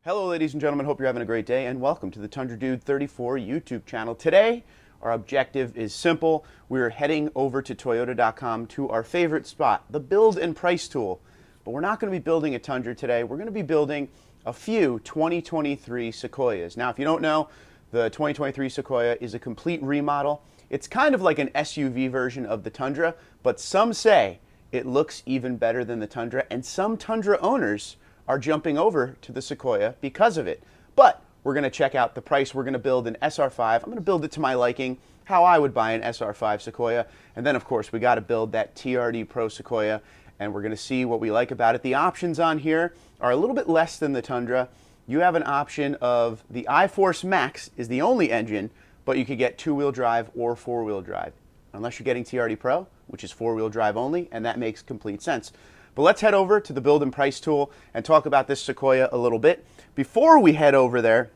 Hello ladies and gentlemen, hope you're having a great day and welcome to the Tundra Dude 34 YouTube channel. Today, our objective is simple. We're heading over to Toyota.com to our favorite spot, the build and price tool. But we're not going to be building a Tundra today, we're going to be building a few 2023 Sequoias. Now if you don't know, the 2023 Sequoia is a complete remodel. It's kind of like an SUV version of the Tundra, but some say it looks even better than the Tundra, and some Tundra owners are jumping over to the Sequoia because of it. But we're going to check out the price. We're going to build an SR5. I'm going to build it to my liking, how I would buy an SR5 Sequoia. And then, of course, we got to build that TRD Pro Sequoia, and we're going to see what we like about it. The options on here are a little bit less than the Tundra. You have an option of the iForce Max is the only engine, but you could get two-wheel drive or four-wheel drive, unless you're getting TRD Pro, which is four-wheel drive only, and that makes complete sense. But let's head over to the build and price tool and talk about this Sequoia a little bit. Before we head over there,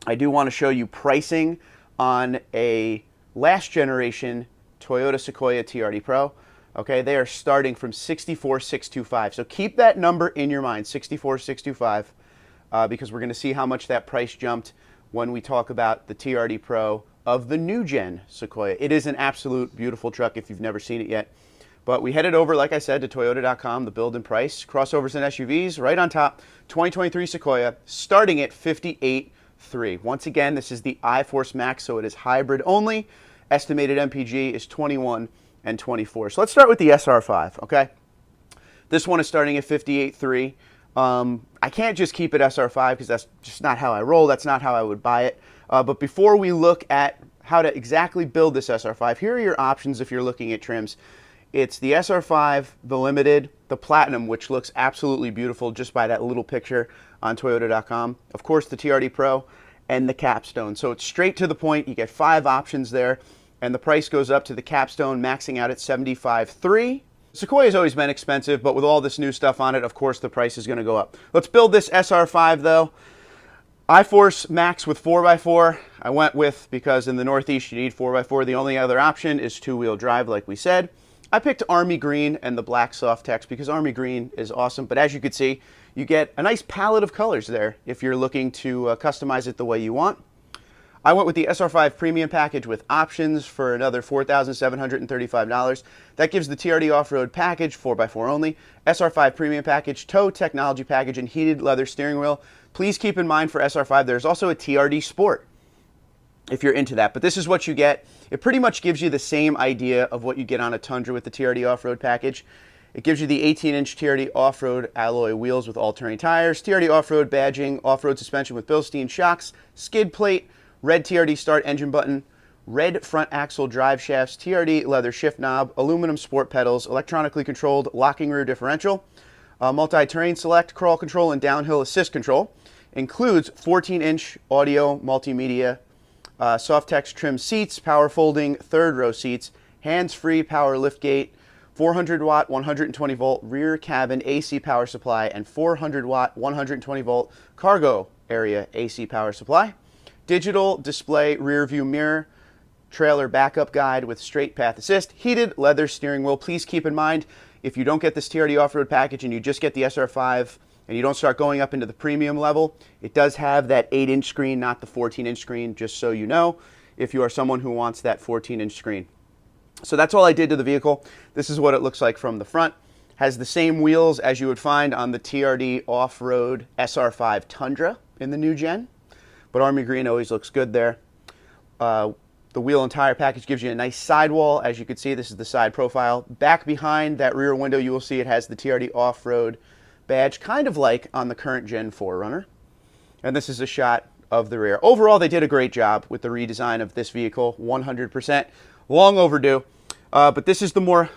I do want to show you pricing on a last generation Toyota Sequoia TRD Pro. Okay, they are starting from $64,625. So keep that number in your mind, $64,625, because we're going to see how much that price jumped when we talk about the TRD Pro of the new gen Sequoia. It is an absolute beautiful truck if you've never seen it yet. But we headed over, like I said, to Toyota.com, the build and price, crossovers and SUVs, right on top, 2023 Sequoia, starting at $58,300. Once again, this is the iForce Max, so it is hybrid only. Estimated MPG is 21 and 24. So let's start with the SR5, okay? This one is starting at $58,300. I can't just keep it SR5 because that's just not how I roll. That's not how I would buy it. But before we look at how to exactly build this SR5, here are your options if you're looking at trims. It's the SR5, the Limited, the Platinum, which looks absolutely beautiful just by that little picture on Toyota.com. Of course, the TRD Pro and the Capstone. So it's straight to the point. You get 5 options there, and the price goes up to the Capstone, maxing out at $75,300. Sequoia's always been expensive, but with all this new stuff on it, of course, the price is going to go up. Let's build this SR5, though. iForce Max with 4x4. I went with, because in the Northeast you need 4x4. The only other option is two-wheel drive, like we said. I picked Army Green and the black soft text because Army Green is awesome, but as you can see, you get a nice palette of colors there if you're looking to customize it the way you want. I went with the SR5 Premium Package with options for another $4,735. That gives the TRD Off-Road Package, 4x4 only, SR5 Premium Package, Tow Technology Package, and heated leather steering wheel. Please keep in mind for SR5, there's also a TRD Sport, if you're into that. But this is what you get. It pretty much gives you the same idea of what you get on a Tundra with the TRD Off-Road Package. It gives you the 18-inch TRD Off-Road alloy wheels with all-terrain tires, TRD Off-Road badging, off-road suspension with Bilstein shocks, skid plate, red TRD start engine button, red front axle drive shafts, TRD leather shift knob, aluminum sport pedals, electronically controlled locking rear differential, multi-terrain select, crawl control, and downhill assist control. Includes 14-inch audio multimedia, soft text trim seats, power folding third row seats, hands-free power liftgate, 400 watt 120 volt rear cabin AC power supply, and 400 watt 120 volt cargo area AC power supply. Digital display rear view mirror, trailer backup guide with straight path assist, heated leather steering wheel. Please keep in mind, if you don't get this TRD off-road package and you just get the SR5, and you don't start going up into the premium level, it does have that 8-inch screen, not the 14-inch screen, just so you know, if you are someone who wants that 14-inch screen. So that's all I did to the vehicle. This is what it looks like from the front. Has the same wheels as you would find on the TRD Off-Road SR5 Tundra in the new gen, but Army Green always looks good there. The wheel and tire package gives you a nice sidewall. As you can see, this is the side profile. Back behind that rear window, you will see it has the TRD Off-Road badge, kind of like on the current Gen 4 And this is a shot of the rear. Overall, they did a great job with the redesign of this vehicle, 100%. Long overdue, but this is the more,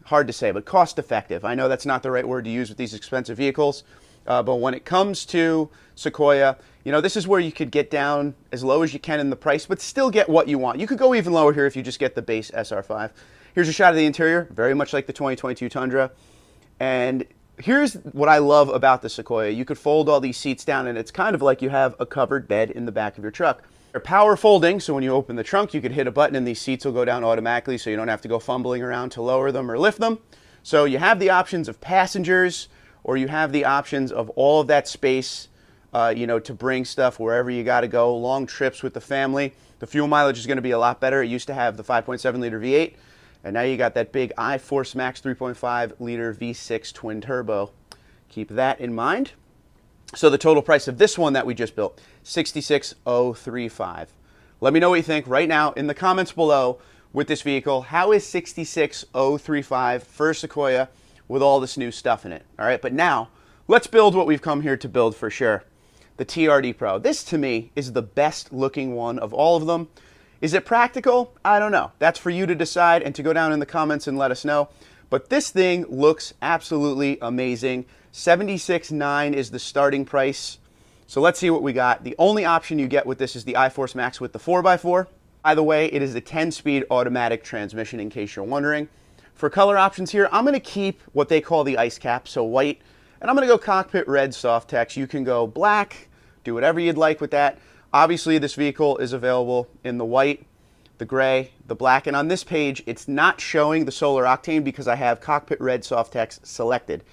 hard to say, but cost effective. I know that's not the right word to use with these expensive vehicles, but when it comes to Sequoia, you know, this is where you could get down as low as you can in the price, but still get what you want. You could go even lower here if you just get the base SR5. Here's a shot of the interior, very much like the 2022 Tundra. And here's what I love about the Sequoia. You could fold all these seats down, and it's kind of like you have a covered bed in the back of your truck. They're power folding, so when you open the trunk, you could hit a button and these seats will go down automatically, so you don't have to go fumbling around to lower them or lift them. So you have the options of passengers, or you have the options of all of that space you know, to bring stuff wherever you got to go, long trips with the family. The fuel mileage is going to be a lot better. It used to have the 5.7 liter V8, and now you got that big iForce Max 3.5 liter V6 twin turbo. Keep that in mind. So the total price of this one that we just built, $66,035. Let me know what you think right now in the comments below with this vehicle. How is $66,035 for Sequoia with all this new stuff in it? All right, but now let's build what we've come here to build for sure. The TRD Pro. This to me is the best looking one of all of them. Is it practical? I don't know. That's for you to decide and to go down in the comments and let us know. But this thing looks absolutely amazing. $76,900 is the starting price. So let's see what we got. The only option you get with this is the iForce Max with the 4x4. By the way, it is a 10-speed automatic transmission in case you're wondering. For color options here, I'm going to keep what they call the ice cap, so white. And I'm going to go cockpit red soft text. You can go black, do whatever you'd like with that. Obviously, this vehicle is available in the white, the gray, the black. And on this page, it's not showing the solar octane because I have cockpit red soft text selected.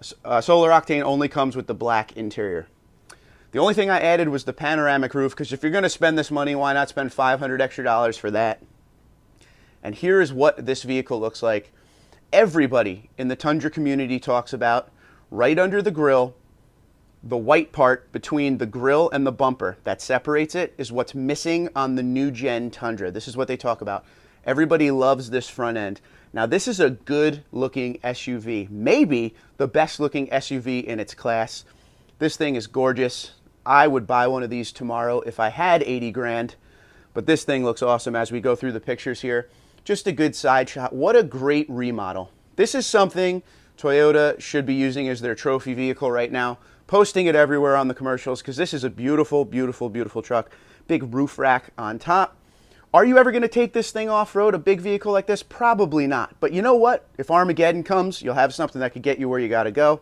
Solar octane only comes with the black interior. The only thing I added was the panoramic roof, because if you're going to spend this money, why not spend $500 extra for that? And here is what this vehicle looks like. Everybody in the Tundra community talks about right under the grille, the white part between the grille and the bumper that separates it is what's missing on the new gen Tundra. This is what they talk about. Everybody loves this front end. Now this is a good looking SUV, maybe the best looking SUV in its class. This thing is gorgeous. I would buy one of these tomorrow if I had 80 grand, but this thing looks awesome as we go through the pictures here. Just a good side shot. What a great remodel. This is something Toyota should be using as their trophy vehicle right now, posting it everywhere on the commercials, because this is a beautiful, beautiful, beautiful truck. Big roof rack on top. Are you ever going to take this thing off-road, a big vehicle like this? Probably not. But you know what? If Armageddon comes, you'll have something that could get you where you got to go.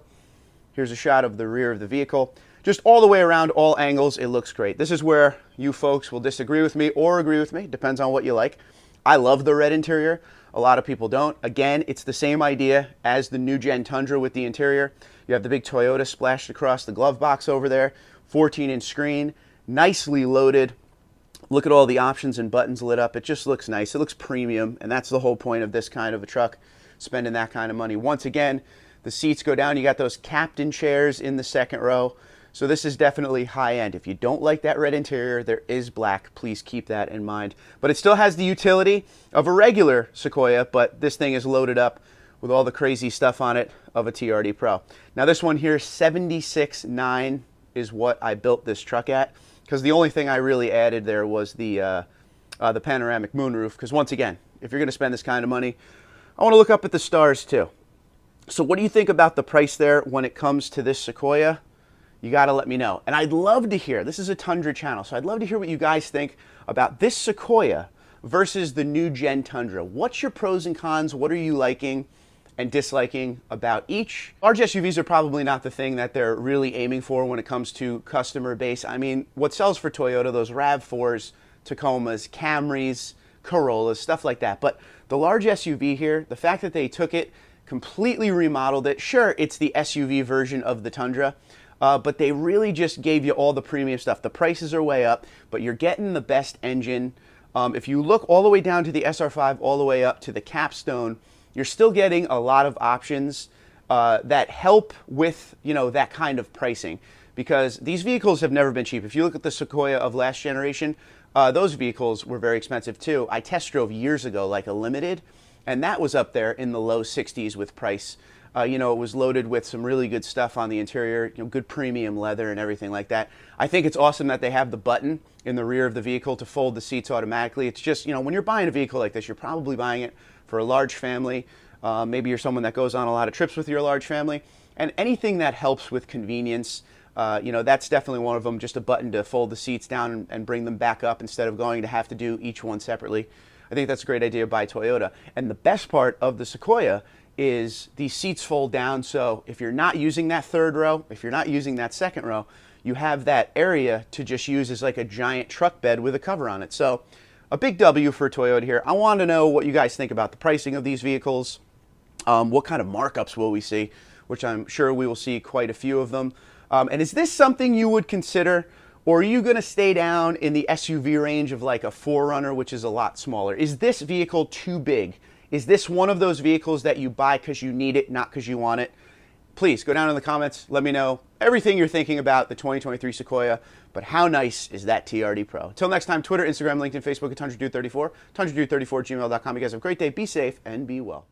Here's a shot of the rear of the vehicle. Just all the way around, all angles, it looks great. This is where you folks will disagree with me or agree with me. Depends on what you like. I love the red interior. A lot of people don't. Again, it's the same idea as the new gen Tundra with the interior. You have the big Toyota splashed across the glove box over there. 14-inch screen, nicely loaded. Look at all the options and buttons lit up. It just looks nice. It looks premium, and that's the whole point of this kind of a truck, spending that kind of money. Once again, the seats go down. You got those captain chairs in the second row. So this is definitely high end. If you don't like that red interior, there is black. Please keep that in mind. But it still has the utility of a regular Sequoia, but this thing is loaded up with all the crazy stuff on it of a TRD Pro. Now this one here, $76,900 is what I built this truck at, because the only thing I really added there was the panoramic moonroof, because once again, if you're going to spend this kind of money, I want to look up at the stars too. So what do you think about the price there when it comes to this Sequoia? You got to let me know. And I'd love to hear, this is a Tundra channel, so I'd love to hear what you guys think about this Sequoia versus the new gen Tundra. What's your pros and cons? What are you liking and disliking about each? Large SUVs are probably not the thing that they're really aiming for when it comes to customer base. I mean, what sells for Toyota, those RAV4s, Tacomas, Camrys, Corollas, stuff like that. But the large SUV here, the fact that they took it, completely remodeled it. Sure, it's the SUV version of the Tundra, but they really just gave you all the premium stuff. The prices are way up, but you're getting the best engine. If you look all the way down to the SR5, all the way up to the Capstone, you're still getting a lot of options that help with, you know, that kind of pricing, because these vehicles have never been cheap. If you look at the Sequoia of last generation, those vehicles were very expensive too. I test drove years ago like a Limited, and that was up there in the low 60s with price. You know, it was loaded with some really good stuff on the interior, you know, good premium leather and everything like that. I think it's awesome that they have the button in the rear of the vehicle to fold the seats automatically. It's just, you know, when you're buying a vehicle like this, you're probably buying it for a large family. Maybe you're someone that goes on a lot of trips with your large family. And anything that helps with convenience, you know, that's definitely one of them. Just a button to fold the seats down and bring them back up instead of going to have to do each one separately. I think that's a great idea by Toyota. And the best part of the Sequoia is these seats fold down, so if you're not using that third row, if you're not using that second row, you have that area to just use as like a giant truck bed with a cover on it. So a big W for Toyota here. I want to know what you guys think about the pricing of these vehicles. What kind of markups will we see? which I'm sure we will see quite a few of them. And is this something you would consider? Or are you going to stay down in the SUV range of like a 4Runner, which is a lot smaller? Is this vehicle too big? Is this one of those vehicles that you buy because you need it, not because you want it? Please go down in the comments. Let me know everything you're thinking about the 2023 Sequoia. But how nice is that TRD Pro? Until next time, Twitter, Instagram, LinkedIn, Facebook at TundraDude34, TundraDude34 at gmail.com. You guys have a great day. Be safe and be well.